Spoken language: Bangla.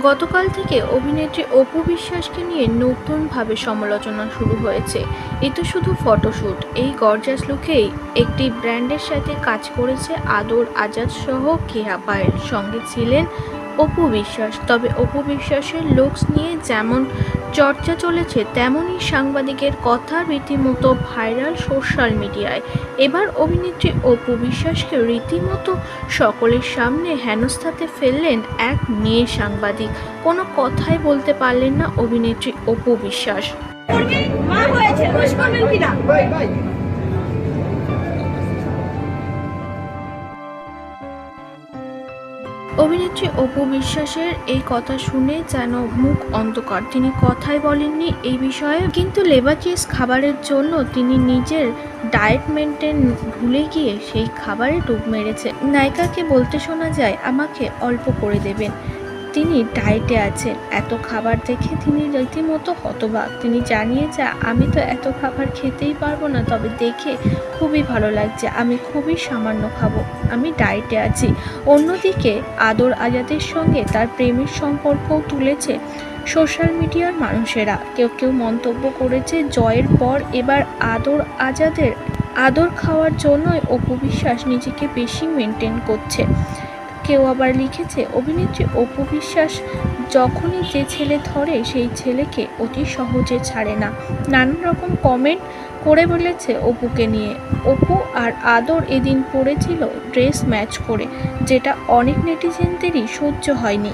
গতকাল থেকে অভিনেত্রী অপু বিশ্বাসকে নিয়ে নতুনভাবে সমালোচনা শুরু হয়েছে। এ তো শুধু ফটোশ্যুট, এই গর্জাস লুকেই একটি ব্র্যান্ডের সাথে কাজ করেছে আদর আজাদ সহ কেয়া পায়েল, সঙ্গে ছিলেন অপু বিশ্বাস। তবে অপু বিশ্বাসের লুকস নিয়ে যেমন চর্চা চলেছে, তেমনই সাংবাদিকের কথা রীতিমতো ভাইরাল সোশ্যাল মিডিয়ায়। এবার অভিনেত্রী অপু বিশ্বাসকে রীতিমতো সকলের সামনে হেনস্থাতে ফেললেন এক মেয়ে সাংবাদিক। কোনো কথাই বলতে পারলেন না অভিনেত্রী অপু বিশ্বাস। অভিনেত্রী অপু বিশ্বাসের এই কথা শুনে যেন মুখ অন্ধকার। তিনি কথাই বলেননি এই বিষয়ে, কিন্তু লেবাচিস খাবারের জন্য তিনি নিজের ডায়েট মেনটেন ভুলে গিয়ে সেই খাবারে ডুব মেরেছে। নায়িকাকে বলতে শোনা যায়, আমাকে অল্প করে দেবেন, তিনি ডায়েটে আছেন। এত খাবার দেখে তিনি রীতিমতো হতবাক। তিনি জানিয়েছে, আমি তো এত খাবার খেতেই পারবো না, তবে দেখে খুবই ভালো লাগছে, আমি খুবই সামান্য খাবো, আমি ডায়েটে আছি। অন্যদিকে আদর আজাদের সঙ্গে তার প্রেমের সম্পর্কও তুলেছে সোশ্যাল মিডিয়ার মানুষেরা। কেউ কেউ মন্তব্য করেছে, জয়ের পর এবার আদর খাওয়ার জন্যই অপু বিশ্বাস নিজেকে বেশি মেনটেন করছে। কেউ আবার লিখেছে, অভিনেত্রী অপু বিশ্বাস যখনই যে ছেলে ধরে সেই ছেলেকে অতি সহজে ছাড়ে না। নানান রকম কমেন্ট করে বলেছে অপুকে নিয়ে। অপু আর আদর এদিন পরেছিল ড্রেস ম্যাচ করে, যেটা অনেক নেটিজেনদেরই সহ্য হয়নি।